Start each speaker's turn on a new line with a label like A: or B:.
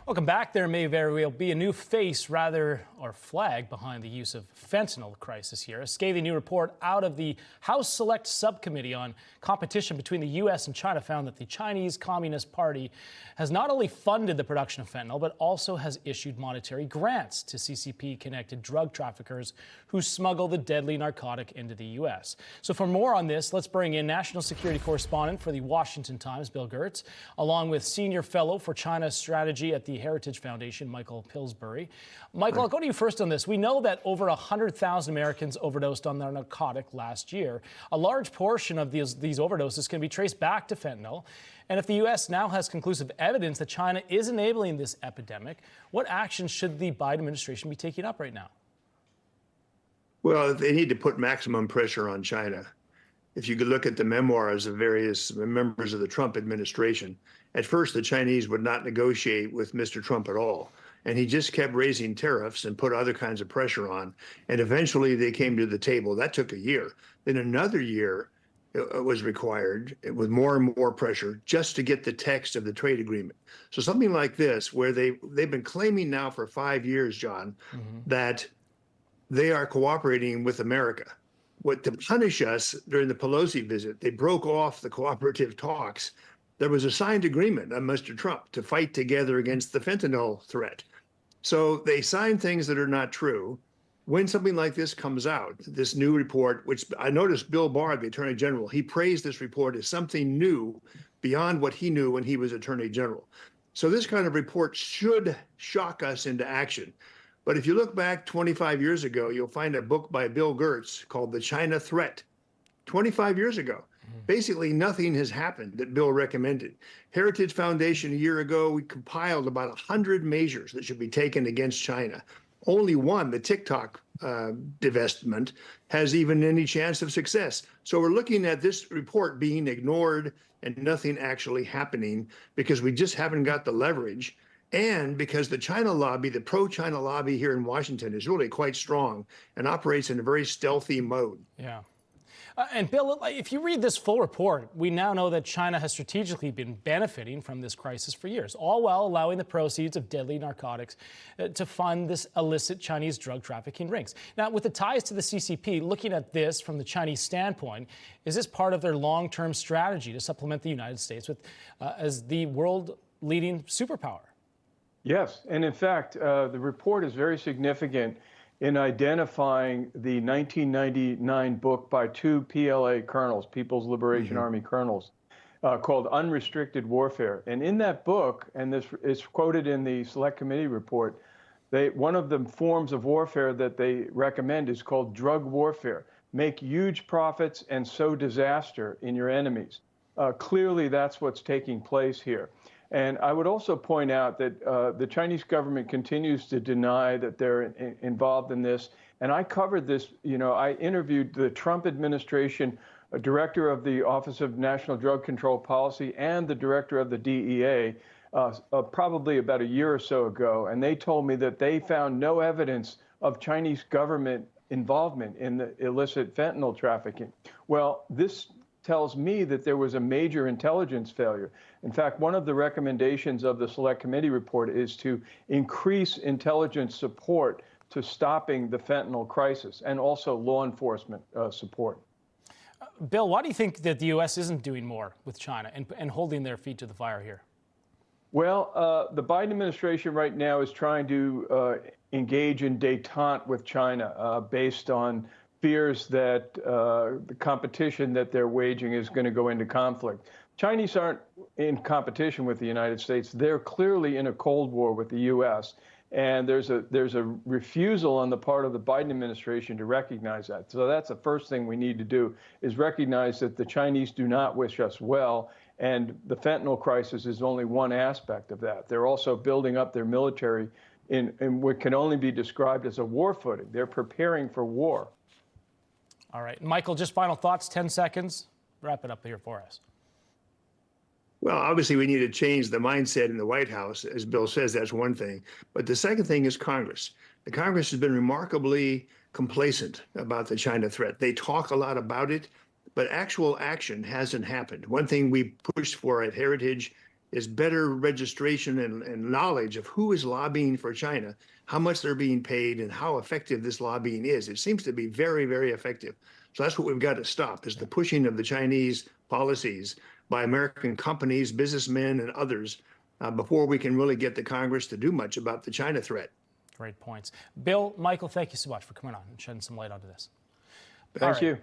A: Welcome back. There may very well be a new face, or flag, behind the use of fentanyl crisis here. A scathing new report out of the House Select Subcommittee on Competition between the U.S. and China found that the Chinese Communist Party has not only funded the production of fentanyl, but also has issued monetary grants to CCP-connected drug traffickers who smuggle the deadly narcotic into the U.S. So for more on this, let's bring in national security correspondent for the Washington Times, Bill Gertz, along with senior fellow for China strategy at the Heritage Foundation, Michael Pillsbury. Michael, I'll go to you first on this. We know that over 100,000 Americans overdosed on their narcotic last year. A large portion of these overdoses can be traced back to fentanyl. And if the U.S. now has conclusive evidence that China is enabling this epidemic, what action should the Biden administration be taking up right now?
B: Well, they need to put maximum pressure on China. If you could look at the memoirs of various members of the Trump administration, at first the Chinese would not negotiate with Mr. Trump at all. And he just kept raising tariffs and put other kinds of pressure on. And eventually they came to the table. That took a year. Then another year was required with more and more pressure just to get the text of the trade agreement. So something like this, where they've been claiming now for 5 years, John, that they are cooperating with America. To punish us during the Pelosi visit, they broke off the cooperative talks. There was a signed agreement on Mr. Trump to fight together against the fentanyl threat. So they signed things that are not true. When something like this comes out, this new report, which I noticed Bill Barr, the Attorney General, he praised this report as something new beyond what he knew when he was Attorney General. So this kind of report should shock us into action. But if you look back 25 years ago, you'll find a book by Bill Gertz called The China Threat. 25 years ago. Basically, nothing has happened that Bill recommended. Heritage Foundation, a year ago, we compiled about 100 measures that should be taken against China. Only one, the TikTok divestment, has even any chance of success. So we're looking at this report being ignored and nothing actually happening because we just haven't got the leverage. And because the China lobby, the pro-China lobby here in Washington is really quite strong and operates in a very stealthy mode.
A: Yeah. And Bill, if you read this full report, we now know that China has strategically been benefiting from this crisis for years, all while allowing the proceeds of deadly narcotics to fund this illicit Chinese drug trafficking rings. Now, with the ties to the CCP, looking at this from the Chinese standpoint, is this part of their long-term strategy to supplement the United States with as the world-leading superpower?
C: Yes, and in fact, the report is very significant in identifying the 1999 book by two PLA colonels, People's Liberation Army colonels, called Unrestricted Warfare. And in that book, and this is quoted in the Select Committee report, one of the forms of warfare that they recommend is called drug warfare. Make huge profits and sow disaster in your enemies. Clearly, that's what's taking place here. And I would also point out that the Chinese government continues to deny that they're involved in this. And I covered this, I interviewed the Trump administration director of the Office of National Drug Control Policy and the director of the DEA probably about a year or so ago. And they told me that they found no evidence of Chinese government involvement in the illicit fentanyl trafficking. Well, this tells me that there was a major intelligence failure. In fact, one of the recommendations of the Select Committee report is to increase intelligence support to stopping the fentanyl crisis and also law enforcement support.
A: Bill, why do you think that the U.S. isn't doing more with China and holding their feet to the fire here?
C: Well, the Biden administration right now is trying to engage in détente with China based on fears that the competition that they're waging is going to go into conflict. Chinese aren't in competition with the United States. They're clearly in a Cold War with the U.S. And there's a refusal on the part of the Biden administration to recognize that. So that's the first thing we need to do, is recognize that the Chinese do not wish us well. And the fentanyl crisis is only one aspect of that. They're also building up their military in what can only be described as a war footing. They're preparing for war.
A: All right. Michael, just final thoughts, 10 seconds. Wrap it up here for us.
B: Well, obviously, we need to change the mindset in the White House. As Bill says, that's one thing. But the second thing is Congress. The Congress has been remarkably complacent about the China threat. They talk a lot about it, but actual action hasn't happened. One thing we pushed for at Heritage is better registration and knowledge of who is lobbying for China, how much they're being paid, and how effective this lobbying is. It seems to be very, very effective. So that's what we've got to stop, is the pushing of the Chinese policies by American companies, businessmen, and others before we can really get the Congress to do much about the China threat.
A: Great points. Bill, Michael, thank you so much for coming on and shedding some light onto this.
C: Thank you.